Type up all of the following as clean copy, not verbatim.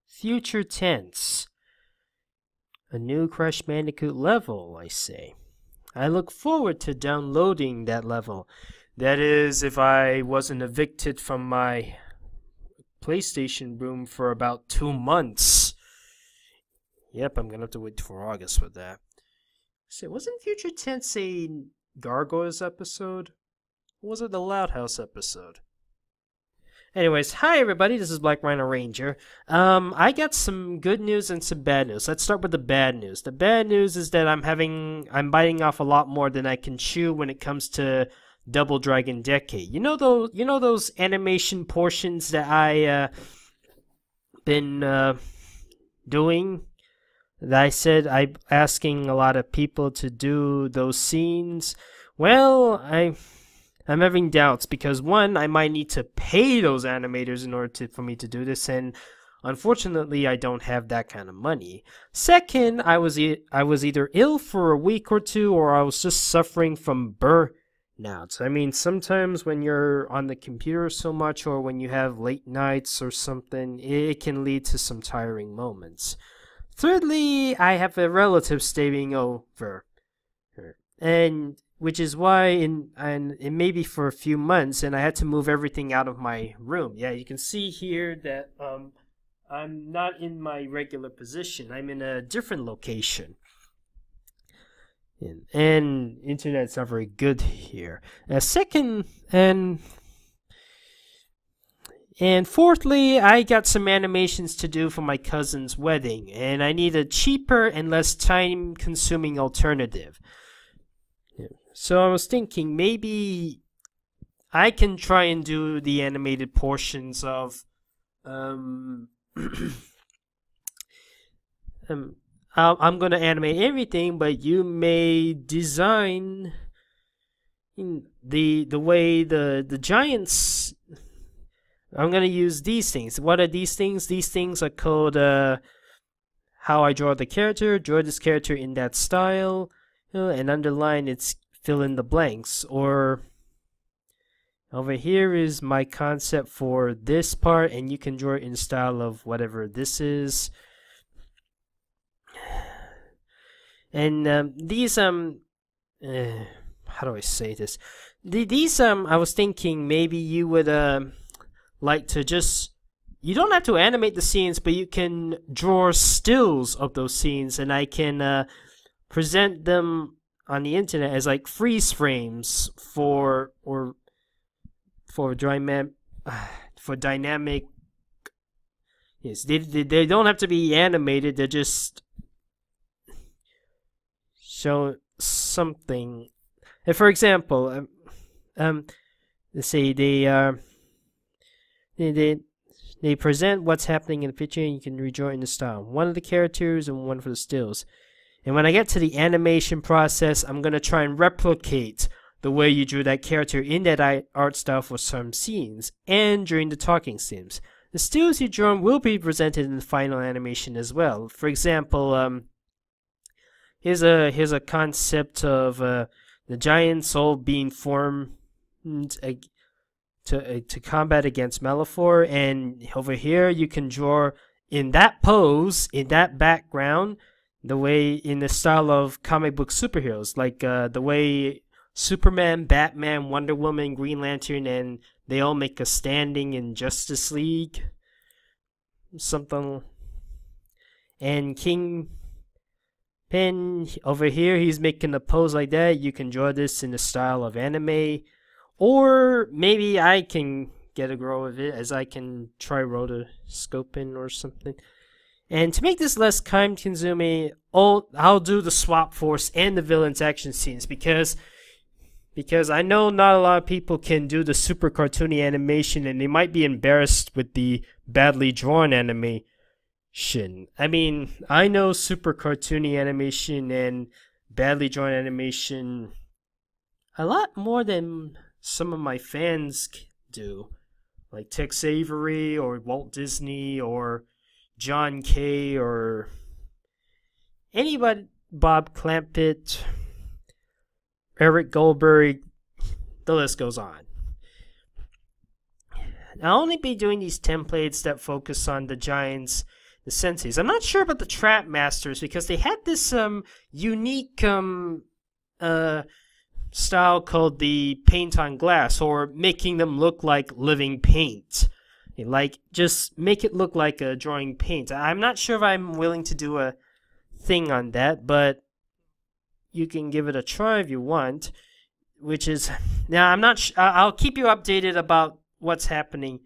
Future tense. A new Crash Bandicoot level, I say. I look forward to downloading that level. That is, if I wasn't evicted from my PlayStation room for about 2 months. Yep, I'm gonna have to wait for August for that. So, wasn't Future Tense a Gargoyles episode? Or was it the Loud House episode? Anyways, hi everybody, this is Black Rhino Ranger. I got some good news and some bad news. Let's start with the bad news. The bad news is that I'm biting off a lot more than I can chew when it comes to Double Dragon Decade. You know those animation portions that I been doing? That I said I'm asking a lot of people to do those scenes. Well, I'm having doubts because one, I might need to pay those animators in order for me to do this, and unfortunately, I don't have that kind of money. Second, I was either ill for a week or two, or I was just suffering from burnout. I mean, sometimes when you're on the computer so much, or when you have late nights or something, it can lead to some tiring moments. Thirdly, I have a relative staying over, and which is why it may be for a few months, and I had to move everything out of my room. Yeah, you can see here that I'm not in my regular position. I'm in a different location. And internet's not very good here. Second, and fourthly, I got some animations to do for my cousin's wedding, and I need a cheaper and less time-consuming alternative. So I was thinking maybe I can try and do the animated portions of I'm gonna animate everything, but you may design the way the giants. I'm gonna use these things. What are these things? These things are called how I draw the character. Draw this character in that style, and underline its fill in the blanks. Or over here is my concept for this part, and you can draw it in style of whatever this is. And these how do I say this? These I was thinking maybe you would like to just, you don't have to animate the scenes, but you can draw stills of those scenes, and I can present them on the internet as like freeze frames for dynamic. Yes, they don't have to be animated. They're just show something. And for example, let's say they present what's happening in the picture, and you can redraw it in the style. One of the characters and one for the stills. And when I get to the animation process, I'm going to try and replicate the way you drew that character in that art style for some scenes and during the talking scenes. The stills you draw will be presented in the final animation as well. For example, here's a concept of the giants all being formed to combat against Malefor, and over here you can draw in that pose, in that background, the way in the style of comic book superheroes, like the way Superman, Batman, Wonder Woman, Green Lantern, and they all make a standing in Justice League, something. And Kingpin over here, he's making a pose like that. You can draw this in the style of anime, or maybe I can get a go of it as I can try rotoscoping or something. And to make this less time-consuming, I'll do the swap force and the villain's action scenes because I know not a lot of people can do the super cartoony animation, and they might be embarrassed with the badly drawn animation. I mean, I know super cartoony animation and badly drawn animation a lot more than some of my fans do, like Tex Avery or Walt Disney or John Kay or anybody, Bob Clampett, Eric Goldberg, the list goes on. I'll only be doing these templates that focus on the giants, the senseis. I'm not sure about the trap masters because they had this unique style called the paint on glass, or making them look like living paint. Like, just make it look like a drawing paint. I'm not sure if I'm willing to do a thing on that, but you can give it a try if you want. Which is, now I'm not. I'll keep you updated about what's happening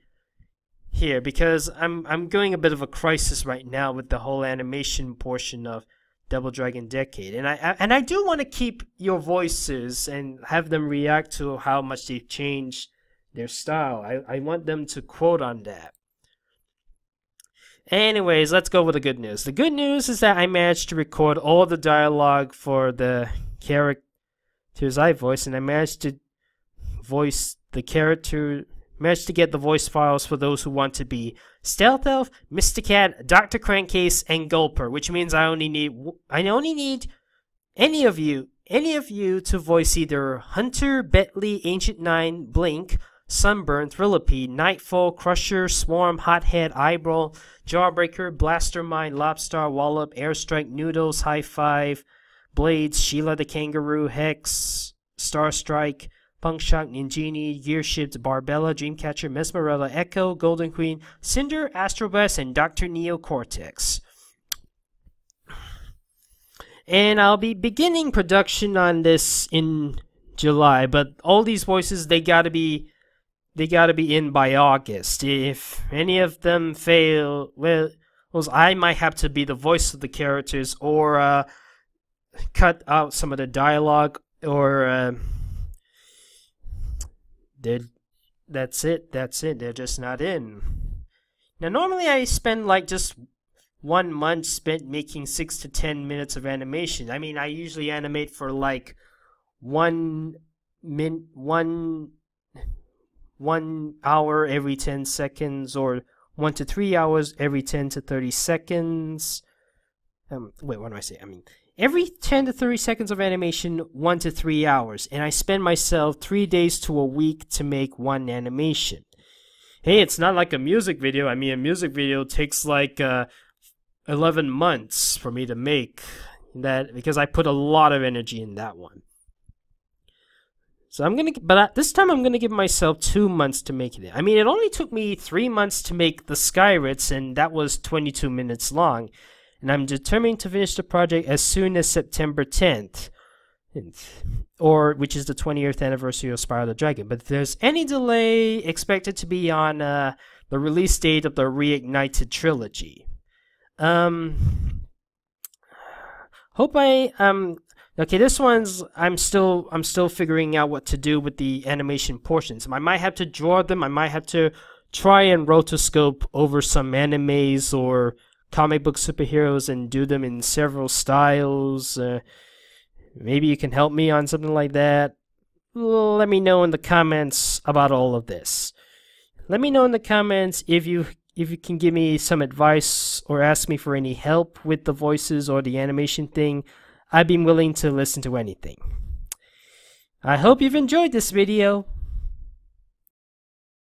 here, because I'm going a bit of a crisis right now with the whole animation portion of Double Dragon Decade, and I do want to keep your voices and have them react to how much they've changed their style. I want them to quote on that. Anyways, let's go with the good news. The good news is that I managed to record all the dialogue for the characters I voice, and I managed to voice the character. Managed to get the voice files for those who want to be Stealth Elf, Mysticat, Dr. Crankcase, and Gulper, which means I only need any of you to voice either Hunter, Bentley, Ancient Nine, Blink, Sunburn, Thrillipede, Nightfall, Crusher, Swarm, Hothead, Brawl, Jawbreaker, Blastermind, Lob-Star, Wallop, Airstrike, Noodles, High Five, Blades, Sheila the Kangaroo, Hex, Starstrike, Punkshock, Ninjini, Gearshift, Barbella, Dreamcatcher, Mesmeralda, Echo, Golden Queen, Cynder, Astroblast, and Dr. Neo Cortex. And I'll be beginning production on this in July, but all these voices, they gotta be in by August. If any of them fail, well, I might have to be the voice of the characters, or cut out some of the dialogue, or that's it. They're just not in. Now, normally I spend like just 1 month spent making 6 to 10 minutes of animation. I mean, I usually animate for like 1 hour every 10 seconds, or 1 to 3 hours every 10 to 30 seconds. Wait, what do I say? I mean, every 10 to 30 seconds of animation, 1 to 3 hours. And I spend myself 3 days to a week to make one animation. Hey, it's not like a music video. I mean, a music video takes like 11 months for me to make that, because I put a lot of energy in that one. So this time I'm gonna give myself 2 months to make it. I mean, it only took me 3 months to make the Skyrits, and that was 22 minutes long. And I'm determined to finish the project as soon as September 10th, which is the 20th anniversary of Spyro the Dragon. But if there's any delay, expected to be on the release date of the Reignited trilogy. Okay, this one's I'm still figuring out what to do with the animation portions. I might have to draw them. I might have to try and rotoscope over some animes or comic book superheroes and do them in several styles. Maybe you can help me on something like that. Let me know in the comments about all of this. Let me know in the comments if you can give me some advice or ask me for any help with the voices or the animation thing. I'd be willing to listen to anything. I hope you've enjoyed this video.